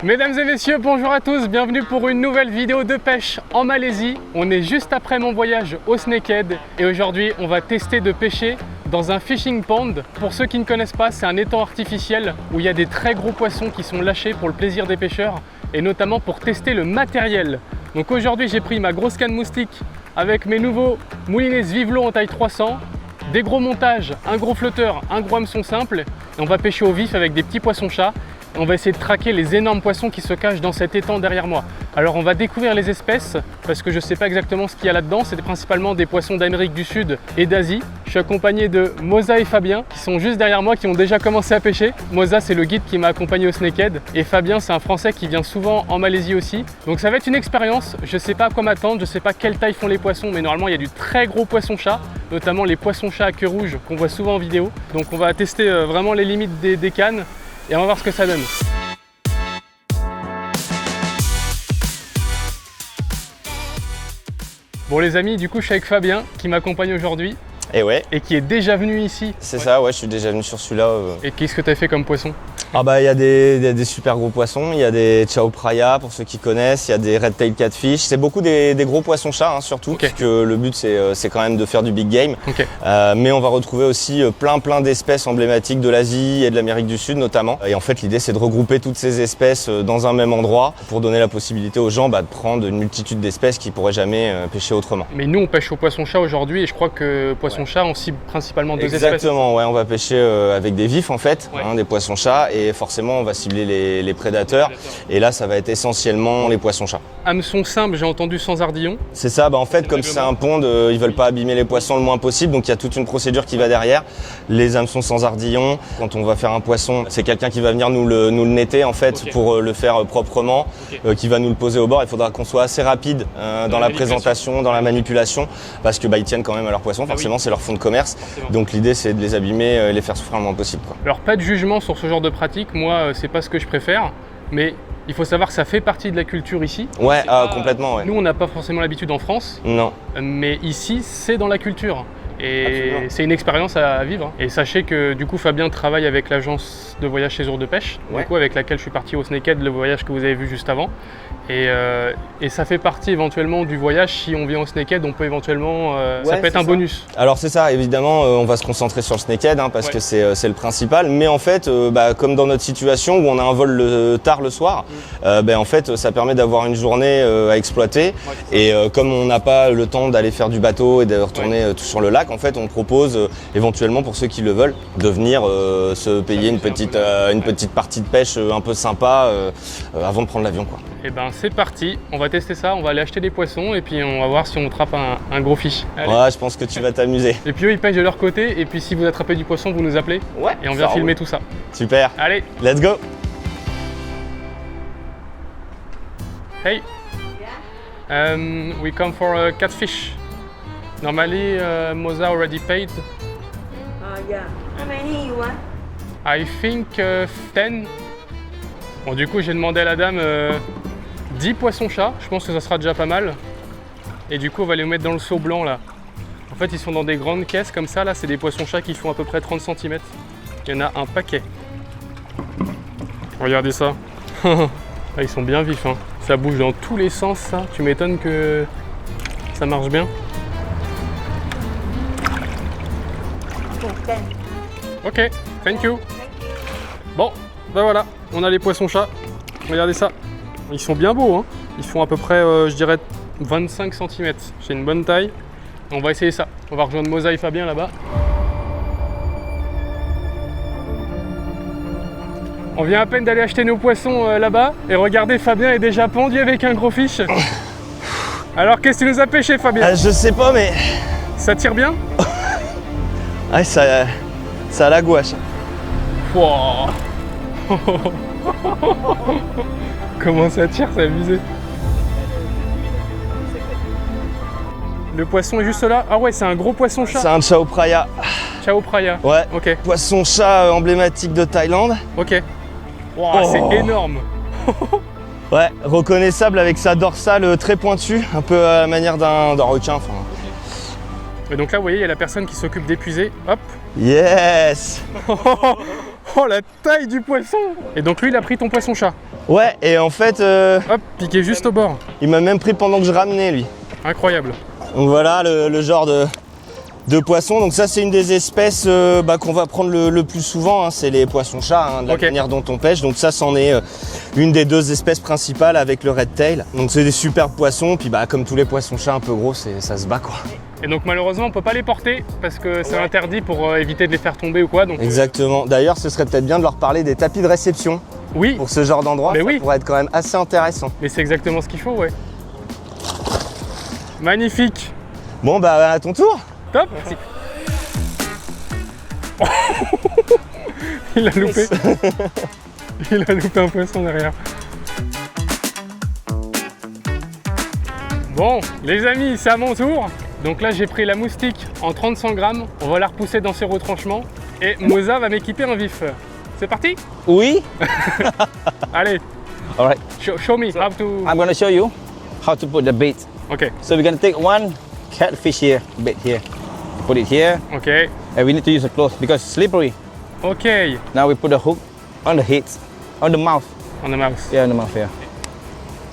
Mesdames et messieurs, bonjour à tous, bienvenue pour une nouvelle vidéo de pêche en Malaisie. On est juste après mon voyage au Snakehead et aujourd'hui on va tester de pêcher dans un fishing pond. Pour ceux qui ne connaissent pas, c'est un étang artificiel où il y a des très gros poissons qui sont lâchés pour le plaisir des pêcheurs et notamment pour tester le matériel. Donc aujourd'hui j'ai pris ma grosse canne moustique avec mes nouveaux moulinets Vivelo en taille 300, des gros montages, un gros flotteur, un gros hameçon simple et on va pêcher au vif avec des petits poissons-chats. On va essayer de traquer les énormes poissons qui se cachent dans cet étang derrière moi. Alors on va découvrir les espèces parce que je ne sais pas exactement ce qu'il y a là-dedans. C'est principalement des poissons d'Amérique du Sud et d'Asie. Je suis accompagné de Moza et Fabien qui sont juste derrière moi, qui ont déjà commencé à pêcher. Moza, c'est le guide qui m'a accompagné au Snakehead et Fabien, c'est un Français qui vient souvent en Malaisie aussi. Donc ça va être une expérience. Je ne sais pas à quoi m'attendre, je ne sais pas quelle taille font les poissons, mais normalement il y a du très gros poisson-chat, notamment les poissons-chats à queue rouge qu'on voit souvent en vidéo. Donc on va tester vraiment les limites des cannes. Et on va voir ce que ça donne. Bon les amis, du coup je suis avec Fabien qui m'accompagne aujourd'hui. Et ouais. Et qui est déjà venu ici. C'est ça, ouais, je suis déjà venu sur celui-là. Et qu'est-ce que tu as fait comme poisson? Ah bah il y a des super gros poissons, il y a des chao phraya pour ceux qui connaissent, il y a des red tail catfish, c'est beaucoup des gros poissons chats hein, surtout, okay. Puisque le but c'est quand même de faire du big game. Okay. Mais on va retrouver aussi plein d'espèces emblématiques de l'Asie et de l'Amérique du Sud notamment. Et en fait l'idée c'est de regrouper toutes ces espèces dans un même endroit pour donner la possibilité aux gens de prendre une multitude d'espèces qu'ils pourraient jamais pêcher autrement. Mais nous on pêche au poisson-chat aujourd'hui et je crois que poisson-chat on cible principalement deux espèces. Exactement, ouais, on va pêcher avec des vifs en fait, ouais. Des poissons-chats. Et forcément on va cibler les prédateurs et là ça va être essentiellement les poissons-chats. Hameçon simple, j'ai entendu sans ardillon. C'est ça, en fait comme c'est un pond, ils veulent pas abîmer les poissons le moins possible, donc il y a toute une procédure qui va derrière. Les hameçons sans ardillon, quand on va faire un poisson, c'est quelqu'un qui va venir nous le netter en fait, okay. Pour le faire proprement, okay. Qui va nous le poser au bord. Il faudra qu'on soit assez rapide dans la présentation, dans la manipulation, parce que ils tiennent quand même à leurs poissons, forcément oui. C'est leur fonds de commerce, donc l'idée c'est de les abîmer et les faire souffrir le moins possible, quoi. Alors pas de jugement sur ce genre de pratique, moi c'est pas ce que je préfère, mais il faut savoir que ça fait partie de la culture ici. Ouais, complètement. Ouais. Nous on n'a pas forcément l'habitude en France, non. Mais ici c'est dans la culture. Et c'est une expérience à vivre. Et sachez que du coup Fabien travaille avec l'agence de voyage Séjours de pêche, ouais. Du coup, avec laquelle je suis parti au Snakehead, le voyage que vous avez vu juste avant. Et ça fait partie éventuellement du voyage. Si on vient au Snakehead, on peut éventuellement, ça peut être un bonus. Alors c'est ça, évidemment, on va se concentrer sur le Snakehead parce ouais. Que c'est le principal. Mais en fait, comme dans notre situation où on a un vol tard le soir, en fait, ça permet d'avoir une journée à exploiter. Ouais, et comme on n'a pas le temps d'aller faire du bateau et de retourner ouais. Sur le lac, en fait, on propose éventuellement pour ceux qui le veulent de venir se payer une petite partie de pêche un peu sympa avant de prendre l'avion, quoi. Et ben c'est parti, on va tester ça, on va aller acheter des poissons et puis on va voir si on attrape un gros fish. Allez. Ouais, je pense que tu vas t'amuser. Et puis eux ils pêchent de leur côté et puis si vous attrapez du poisson vous nous appelez. Ouais. Et on vient filmer tout ça. Super. Allez, let's go. Hey. We come for a catfish. Normally Moza already paid. Yeah. How many you want? I think 10. Bon du coup j'ai demandé à la dame 10 poissons-chats, je pense que ça sera déjà pas mal. Et du coup on va les mettre dans le seau blanc là. En fait ils sont dans des grandes caisses comme ça, là c'est des poissons-chats qui font à peu près 30 cm. Il y en a un paquet. Regardez ça. Là, ils sont bien vifs, hein. Ça bouge dans tous les sens ça, tu m'étonnes que ça marche bien. Ok, thank you. Bon, ben voilà, on a les poissons-chats. Regardez ça. Ils sont bien beaux, hein. Ils font à peu près, je dirais, 25 cm. C'est une bonne taille. On va essayer ça. On va rejoindre Moza et Fabien là-bas. On vient à peine d'aller acheter nos poissons là-bas. Et regardez, Fabien est déjà pendu avec un gros fish. Alors, qu'est-ce que tu nous as pêché, Fabien? Je sais pas, mais... Ça tire bien? Ouais, ça a la gouache. Wow. Comment ça tire, c'est abusé. Le poisson est juste là. Ah ouais, c'est un gros poisson-chat. C'est un chao phraya. Chao phraya. Ouais. Ok. Poisson-chat emblématique de Thaïlande. Ok. Wow, c'est énorme. Ouais, reconnaissable avec sa dorsale très pointue, un peu à la manière d'un requin. Enfin. Et donc là, vous voyez, il y a la personne qui s'occupe d'épuiser. Hop. Yes. Oh la taille du poisson! Et donc lui il a pris ton poisson-chat. Ouais, et en fait, Hop, piqué juste au bord. il m'a même pris pendant que je ramenais lui. Incroyable. Donc voilà le genre de poisson. Donc ça c'est une des espèces qu'on va prendre le plus souvent, hein. C'est les poissons-chats, hein, de la manière dont on pêche. Donc ça c'en est une des 2 espèces principales avec le red tail. Donc c'est des superbes poissons, puis comme tous les poissons-chats un peu gros, ça se bat quoi. Et donc malheureusement on peut pas les porter parce que c'est interdit pour éviter de les faire tomber ou quoi. Donc... Exactement. D'ailleurs ce serait peut-être bien de leur parler des tapis de réception. Oui. Pour ce genre d'endroit, Mais ça oui. pourrait être quand même assez intéressant. Mais c'est exactement ce qu'il faut, ouais. Magnifique. Bon à ton tour. Top. Merci. Il a loupé. Il a loupé un poisson derrière. Bon, les amis, c'est à mon tour. Donc là, j'ai pris la moustique en 30-100 grammes. On va la repousser dans ses retranchements. Et Moza va m'équiper un vif. C'est parti? Oui. Allez, All right. show me how to... I'm gonna show you how to put the bait. Ok, So we're gonna take one catfish here, bait here. Put it here, ok, and we need to use a cloth because it's slippery. ok. Now we put the hook on the head, on the mouth. On a mouse. Yeah, on the mouth here.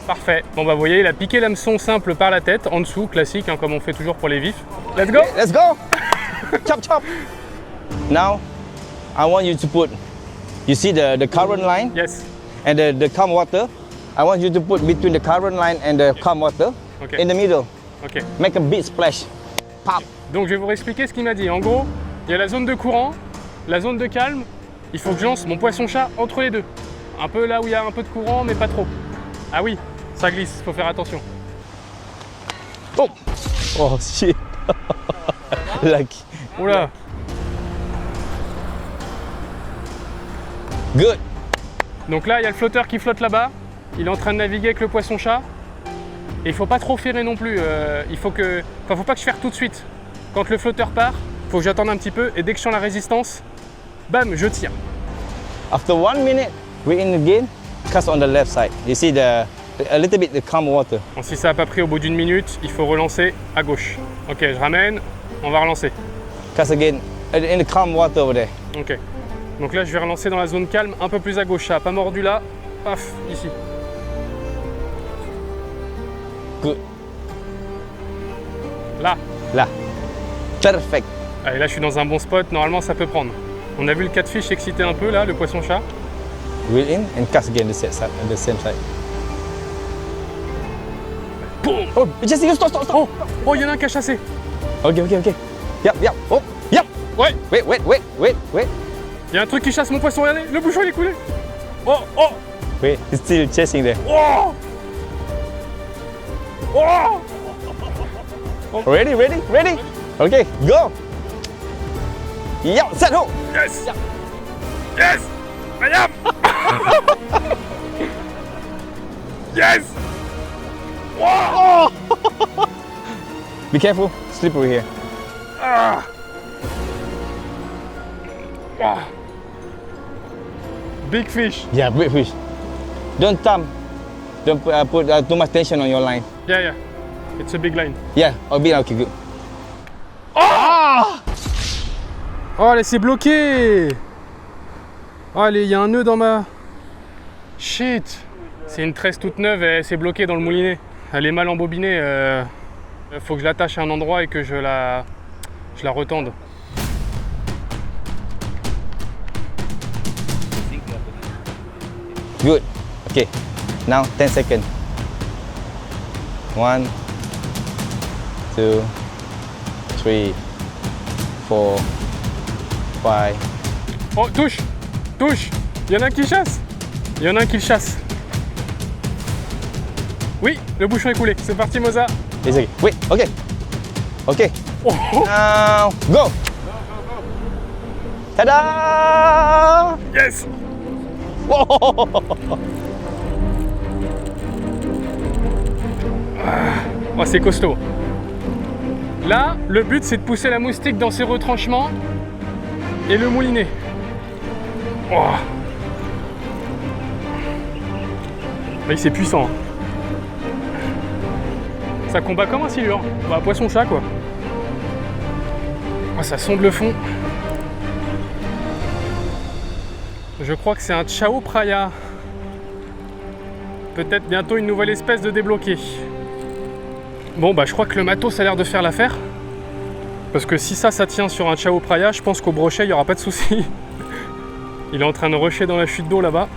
Parfait. Bon bah vous voyez, il a piqué l'hameçon simple par la tête, en dessous, classique, hein, comme on fait toujours pour les vifs. Let's go! Let's go. Chop chop. Now, I want you to put. You see the current line Yes. and the calm water. I want you to put between the current line and the calm water Ok, in the middle. ok. Make a big splash. Pop. Donc je vais vous expliquer ce qu'il m'a dit. En gros, il y a la zone de courant, la zone de calme. Il faut que je lance mon poisson-chat entre les deux. Un peu là où il y a un peu de courant, mais pas trop. Ah oui, ça glisse, faut faire attention. Oh. Oh shit. Lucky. Oula. Good. Donc là, il y a le flotteur qui flotte là-bas. Il est en train de naviguer avec le poisson-chat. Et il faut pas trop ferrer non plus. Faut pas que je ferre tout de suite. Quand le flotteur part, faut que j'attende un petit peu. Et dès que je sens la résistance, bam, je tire. After 1 minute, we're in again. Cast on the left side. You see a little bit the calm water. Bon, si ça n'a pas pris au bout d'une minute, il faut relancer à gauche. Ok, je ramène, on va relancer. Cast again in the calm water over there. Ok. Donc là, je vais relancer dans la zone calme, un peu plus à gauche. Ça n'a pas mordu là. Paf, ici. Good. Là. Là. Perfect. Allez, là, je suis dans un bon spot. Normalement, ça peut prendre. On a vu le catfish exciter un peu là, le poisson-chat. Reel in and cast again the same side. Boum. Oh, just stop, stop, stop. Oh, il y en a un qui a chassé. Okay. Yep. Oh, yep. Ouais, Wait. il y a un truc qui chasse mon poisson. Regardez, le bouchon il est coulé. Oh. Wait, he's still chasing there. Oh. Ready? Okay, go. Yep, set hook. Yes. Yes. Madame. Yes. Oh. Be careful, slippery here. Ah. Big fish. Yeah, big fish. Don't put too much tension on your line. Yeah. It's a big line. Yeah, okay, good. Oh, allez, c'est bloqué. Oh, allez, il y a un nœud dans ma... Shit. C'est une tresse toute neuve et c'est bloqué dans le moulinet. Elle est mal embobinée. Faut que je l'attache à un endroit et que je la retende. Good. Okay. Now 10 seconds. 1, 2, 3, 4, 5. Oh, touche. Il y en a un qui chasse. Il y en a un qui le chasse. Oui, le bouchon est coulé. C'est parti, Moza. It's okay. Wait. Okay. Oh. Now go. Ta-da! Yes. Oh, c'est costaud. Là, le but, c'est de pousser la moustique dans ses retranchements et le mouliner. Oh. Mais c'est puissant. Ça combat comme un silure. Bah, poisson-chat, quoi. Oh, ça sonde le fond. Je crois que c'est un Chao Phraya. Peut-être bientôt une nouvelle espèce de débloqué. Bon bah je crois que le matos a l'air de faire l'affaire. Parce que si ça tient sur un Chao Phraya, je pense qu'au brochet il n'y aura pas de souci. Il est en train de rusher dans la chute d'eau là-bas.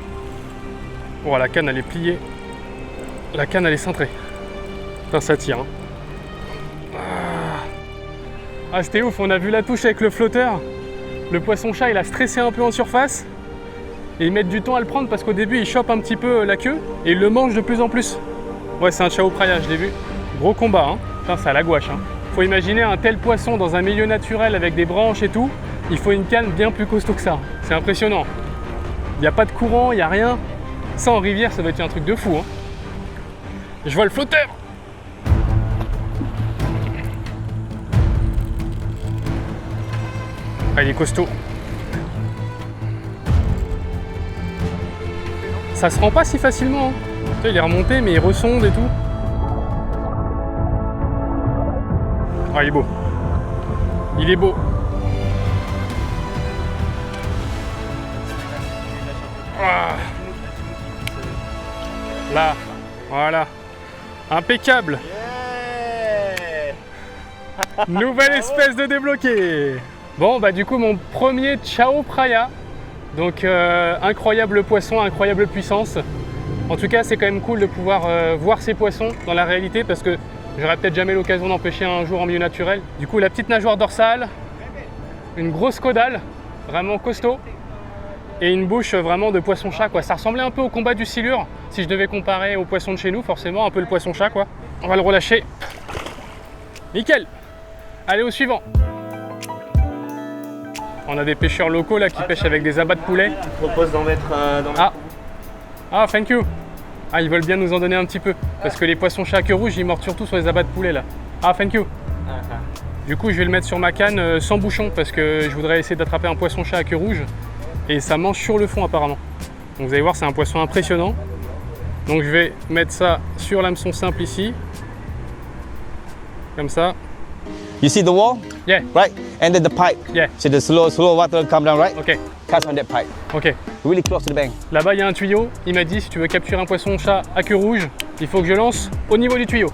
Oh, la canne elle est pliée. La canne elle est cintrée. Putain, ça tire. Hein. Ah, c'était ouf, on a vu la touche avec le flotteur. Le poisson-chat il a stressé un peu en surface. Et ils mettent du temps à le prendre parce qu'au début il chope un petit peu la queue et il le mange de plus en plus. Ouais, c'est un Chao Phraya, je l'ai vu. Gros combat, hein. Putain, c'est à la gouache. Hein. Faut imaginer un tel poisson dans un milieu naturel avec des branches et tout. Il faut une canne bien plus costaud que ça. C'est impressionnant. Il n'y a pas de courant, il n'y a rien. Ça en rivière, ça doit être un truc de fou. Hein. Je vois le flotteur. Ah, il est costaud. Ça se rend pas si facilement. Hein. Tu sais, il est remonté, mais il ressonde et tout. Ah, il est beau. Il est beau. Ah. Là, voilà. Impeccable. Nouvelle espèce de débloqué. Bon, bah du coup, mon premier Chao Phraya. Donc, incroyable poisson, incroyable puissance. En tout cas, c'est quand même cool de pouvoir voir ces poissons dans la réalité parce que j'aurais peut-être jamais l'occasion d'en pêcher un jour en milieu naturel. Du coup, la petite nageoire dorsale, une grosse caudale, vraiment costaud, et une bouche vraiment de poisson-chat, quoi. Ça ressemblait un peu au combat du silure, si je devais comparer au poisson de chez nous, forcément, un peu le poisson-chat, quoi. On va le relâcher. Nickel. Allez, au suivant. On a des pêcheurs locaux là qui pêchent avec des abats de poulet. Je propose d'en mettre dans Ah, thank you. Ah, ils veulent bien nous en donner un petit peu. Parce que les poissons-chats à queue rouge, ils mordent surtout sur les abats de poulet là. Ah, thank you. Du coup, je vais le mettre sur ma canne sans bouchon parce que je voudrais essayer d'attraper un poisson-chat à queue rouge. Et ça mange sur le fond apparemment. Donc vous allez voir, c'est un poisson impressionnant. Donc je vais mettre ça sur l'hameçon simple ici. Comme ça. You see the wall? Yeah. Right? And then the pipe. Yeah. See the slow water come down, right? Ok. Catch on that pipe. Ok. Really close to the bank. Là-bas, il y a un tuyau. Il m'a dit, si tu veux capturer un poisson-chat à queue rouge, il faut que je lance au niveau du tuyau.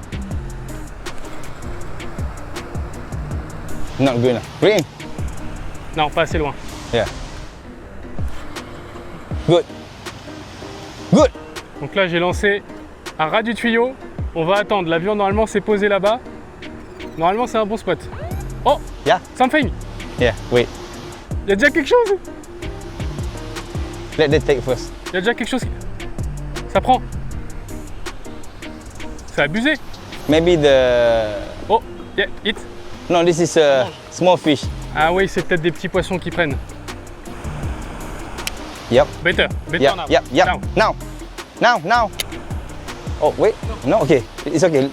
Not good enough. Green. Non, pas assez loin. Yeah. Good. Good. Donc là, j'ai lancé à ras du tuyau. On va attendre. L'avion, normalement, s'est posé là-bas. Normalement, c'est un bon spot. Oh, Yeah. something. Yeah. Wait. Il y a déjà quelque chose. Let them take first. Il y a déjà quelque chose. Ça prend. C'est abusé. Maybe the. Oh, yeah, hit. No, this is a small fish. Ah oui, c'est peut-être des petits poissons qui prennent. Yep. Better Yep. now. Yep. Yep. Now. Now. Oh wait. No. Okay. It's okay.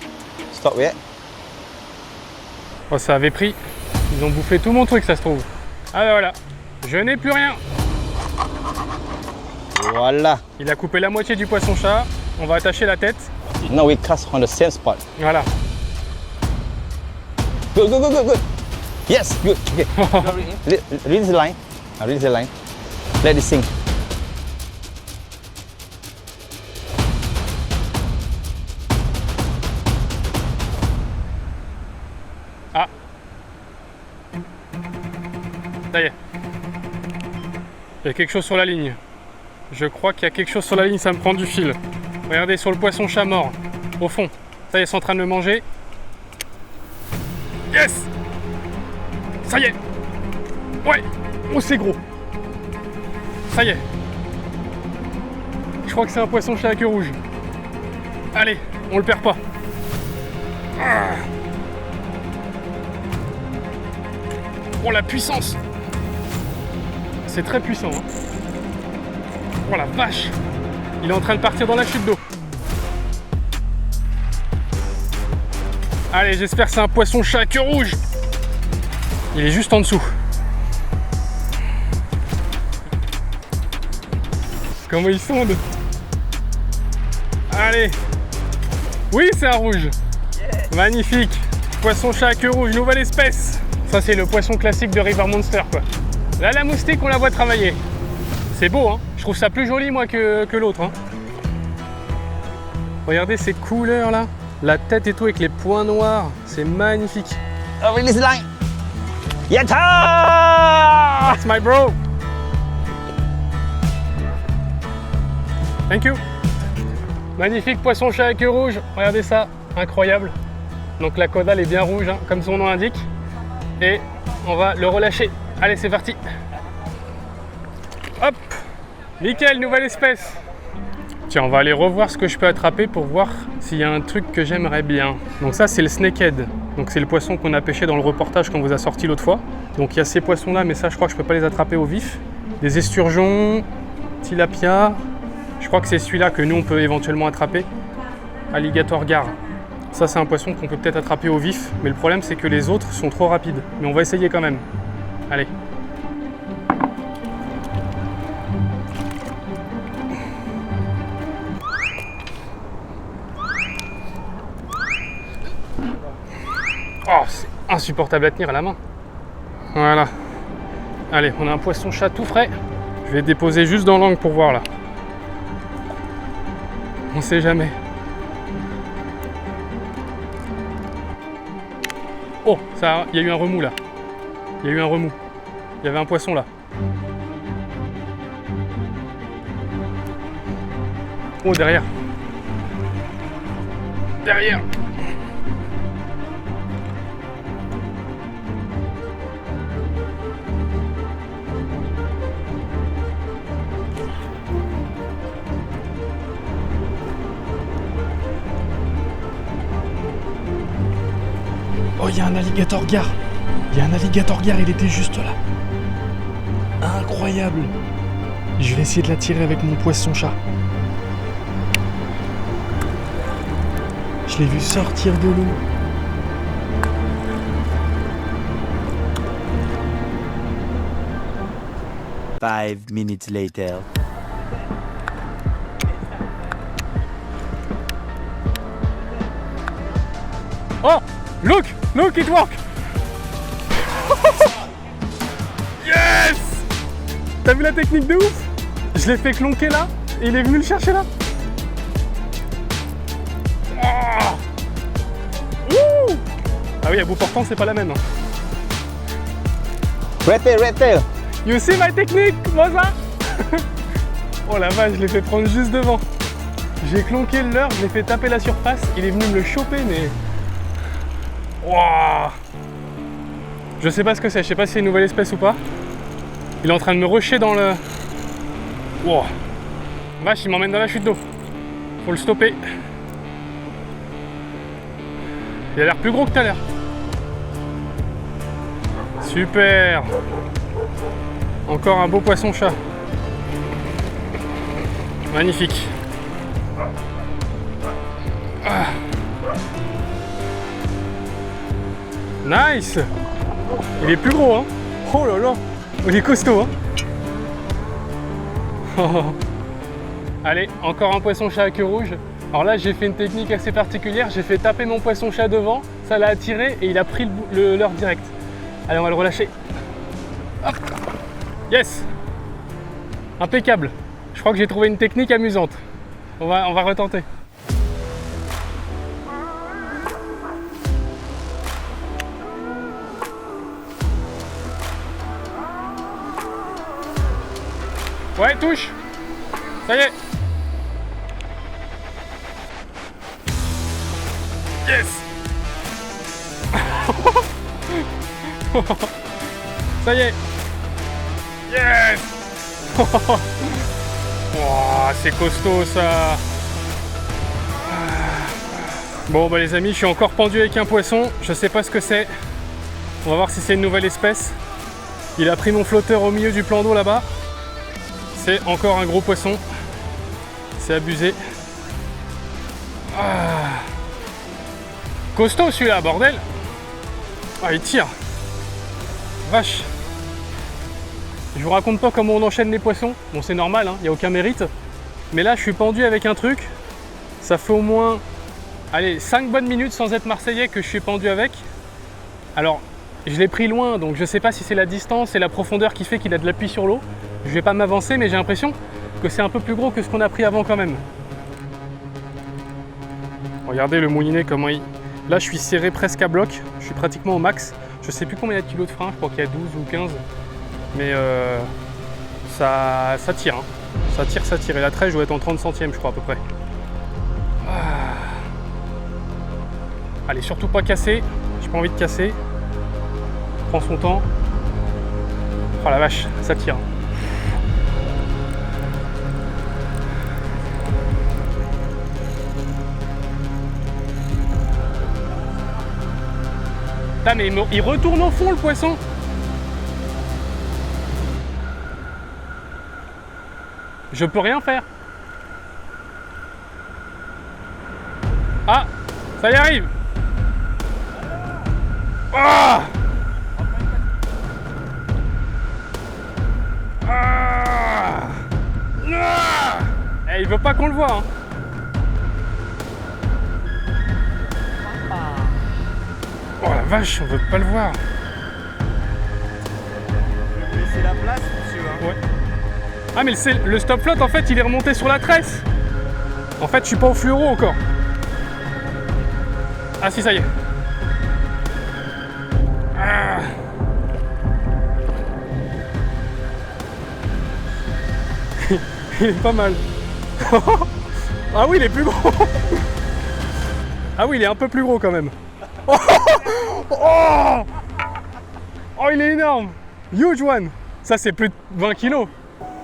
Stop it. Oh, ça avait pris. Ils ont bouffé tout mon truc, ça se trouve. Ah ben voilà. Je n'ai plus rien. Voila. Il a coupé la moitié du poisson-chat. On va attacher la tête. Now we cast on the same spot. Voilà. Good. Yes. Good. Okay. Release the line. Now release the line. Let it sink. Ah. Ça y est. Il y a quelque chose sur la ligne. Je crois qu'il y a quelque chose sur la ligne, ça me prend du fil. Regardez sur le poisson-chat mort. Au fond. Ça y est, c'est en train de le manger. Yes! Ça y est! Ouais! Oh, c'est gros! Ça y est! Je crois que c'est un poisson-chat à queue rouge. Allez, on le perd pas. Ah. Oh, la puissance! C'est très puissant. Hein. Oh la vache! Il est en train de partir dans la chute d'eau. Allez, j'espère que c'est un poisson-chat à queue rouge. Il est juste en dessous. Comment il sonde? Allez. Oui, c'est un rouge. Magnifique. Poisson-chat à queue rouge, nouvelle espèce. Ça, c'est le poisson classique de River Monster, quoi. Là, la moustique, on la voit travailler. C'est beau, hein. Je trouve ça plus joli moi que l'autre. Hein. Regardez ces couleurs là. La tête et tout avec les points noirs. C'est magnifique. Oh, release the line. Yatta! That's my bro. Thank you. Magnifique poisson-chat à queue rouge. Regardez ça, incroyable. Donc la caudale est bien rouge, hein, comme son nom l'indique. Et on va le relâcher. Allez, c'est parti. Hop. Nickel, nouvelle espèce. Tiens, on va aller revoir ce que je peux attraper pour voir s'il y a un truc que j'aimerais bien. Donc ça, c'est le snakehead. Donc c'est le poisson qu'on a pêché dans le reportage qu'on vous a sorti l'autre fois. Donc il y a ces poissons-là, mais ça, je crois que je peux pas les attraper au vif. Des esturgeons, tilapia. Je crois que c'est celui-là que nous, on peut éventuellement attraper. Alligator gar. Ça, c'est un poisson qu'on peut peut-être attraper au vif. Mais le problème, c'est que les autres sont trop rapides. Mais on va essayer quand même. Allez. Oh, c'est insupportable à tenir à la main. Voilà. Allez, on a un poisson-chat tout frais. Je vais déposer juste dans l'angle pour voir là. On sait jamais. Oh, ça, il y a eu un remous là. Il y a eu un remous. Il y avait un poisson là. Oh, derrière. Derrière. Oh, il y a un alligator gar. Il y a un alligator gar, il était juste là. Incroyable. Je vais essayer de l'attirer avec mon poisson-chat. Je l'ai vu sortir de l'eau. Five minutes later. Oh, look, it work. Yes. T'as vu la technique de ouf? Je l'ai fait clonquer là, et il est venu le chercher là. Oh. Ouh. Ah oui, à bout portant, c'est pas la même. Hein. Right there. You see my technique, Moza? Oh la vache, je l'ai fait prendre juste devant. J'ai clonqué le leurre, je l'ai fait taper la surface, il est venu me le choper, mais... Wow. Je sais pas ce que c'est, je sais pas si c'est une nouvelle espèce ou pas. Il est en train de me rusher dans le... Wow. Vache, il m'emmène dans la chute d'eau. Faut le stopper. Il a l'air plus gros que tout à l'heure. Super. Encore un beau poisson-chat. Magnifique. Ah. Nice. Il est plus gros, hein. Oh là là. Il est costaud, hein. Oh. Allez, encore un poisson-chat à queue rouge. Alors là, j'ai fait une technique assez particulière. J'ai fait taper mon poisson-chat devant. Ça l'a attiré et il a pris le leurre direct. Allez, on va le relâcher. Hop. Yes. Impeccable. Je crois que j'ai trouvé une technique amusante. On va retenter. Ouais, touche. Ça y est. Yes. Ça y est. Yes. Oh, c'est costaud ça. Bon bah les amis, je suis encore pendu avec un poisson. Je sais pas ce que c'est. On va voir si c'est une nouvelle espèce. Il a pris mon flotteur au milieu du plan d'eau là-bas. C'est encore un gros poisson. C'est abusé. Ah. Costaud celui-là, bordel. Ah, il tire. Vache. Je vous raconte pas comment on enchaîne les poissons. Bon, c'est normal, il n'y a aucun mérite. Mais là, je suis pendu avec un truc. Ça fait au moins, allez, 5 bonnes minutes sans être marseillais que je suis pendu avec. Alors, je l'ai pris loin, donc je sais pas si c'est la distance et la profondeur qui fait qu'il a de l'appui sur l'eau. Je vais pas m'avancer, mais j'ai l'impression que c'est un peu plus gros que ce qu'on a pris avant quand même. Regardez le moulinet comment il... Là je suis serré presque à bloc, je suis pratiquement au max. Je sais plus combien il y a de kilos de frein, je crois qu'il y a 12 ou 15. Mais ça tire, hein. Ça tire. Et la tresse, je dois être en 30 centièmes, je crois, à peu près. Ah. Allez, surtout pas casser. J'ai pas envie de casser. Prends son temps. Oh la vache, ça tire. Putain, mais il retourne au fond, le poisson. Je peux rien faire. Ah, ça y arrive. Ah, ah, ah. Eh, il veut pas qu'on le voit, hein. Oh la vache, on veut pas le voir. Laissez la place, monsieur. Hein. Ouais. Ah mais le stop flotte en fait il est remonté sur la tresse. En fait je suis pas au fluoro encore. Ah si, ça y est. Ah. Il est pas mal. Ah oui, il est plus gros. Ah oui, il est un peu plus gros quand même. Oh, oh, il est énorme. Huge one. Ça c'est plus de 20 kilos.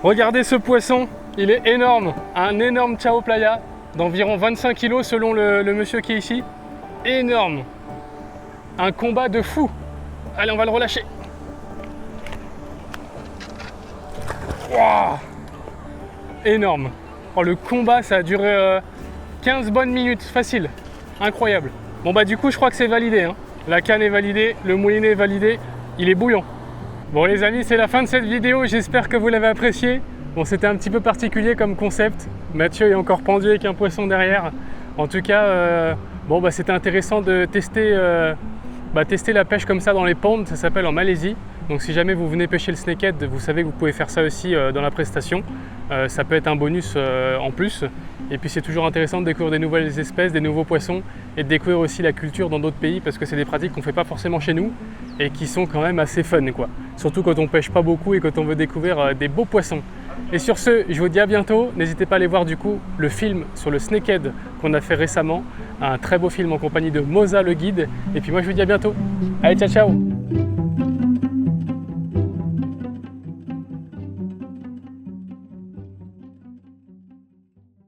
Regardez ce poisson, il est énorme. Un énorme Chao Playa d'environ 25 kilos selon le monsieur qui est ici. Énorme. Un combat de fou. Allez, on va le relâcher. Wow. Énorme. Oh, le combat, ça a duré 15 bonnes minutes, facile. Incroyable. Bon bah du coup, je crois que c'est validé, hein. La canne est validée, le moulinet est validé, il est bouillant. Bon les amis, c'est la fin de cette vidéo, j'espère que vous l'avez apprécié. Bon, c'était un petit peu particulier comme concept. Mathieu est encore pendu avec un poisson derrière. En tout cas, bon bah c'était intéressant de tester la pêche comme ça dans les ponds, ça s'appelle en Malaisie. Donc si jamais vous venez pêcher le snakehead, vous savez que vous pouvez faire ça aussi dans la prestation. Ça peut être un bonus en plus. Et puis c'est toujours intéressant de découvrir des nouvelles espèces, des nouveaux poissons et de découvrir aussi la culture dans d'autres pays parce que c'est des pratiques qu'on ne fait pas forcément chez nous et qui sont quand même assez fun, quoi. Surtout quand on pêche pas beaucoup et quand on veut découvrir des beaux poissons. Et sur ce, je vous dis à bientôt. N'hésitez pas à aller voir du coup le film sur le snakehead qu'on a fait récemment. Un très beau film en compagnie de Moza le guide. Et puis moi je vous dis à bientôt. Allez, ciao ciao.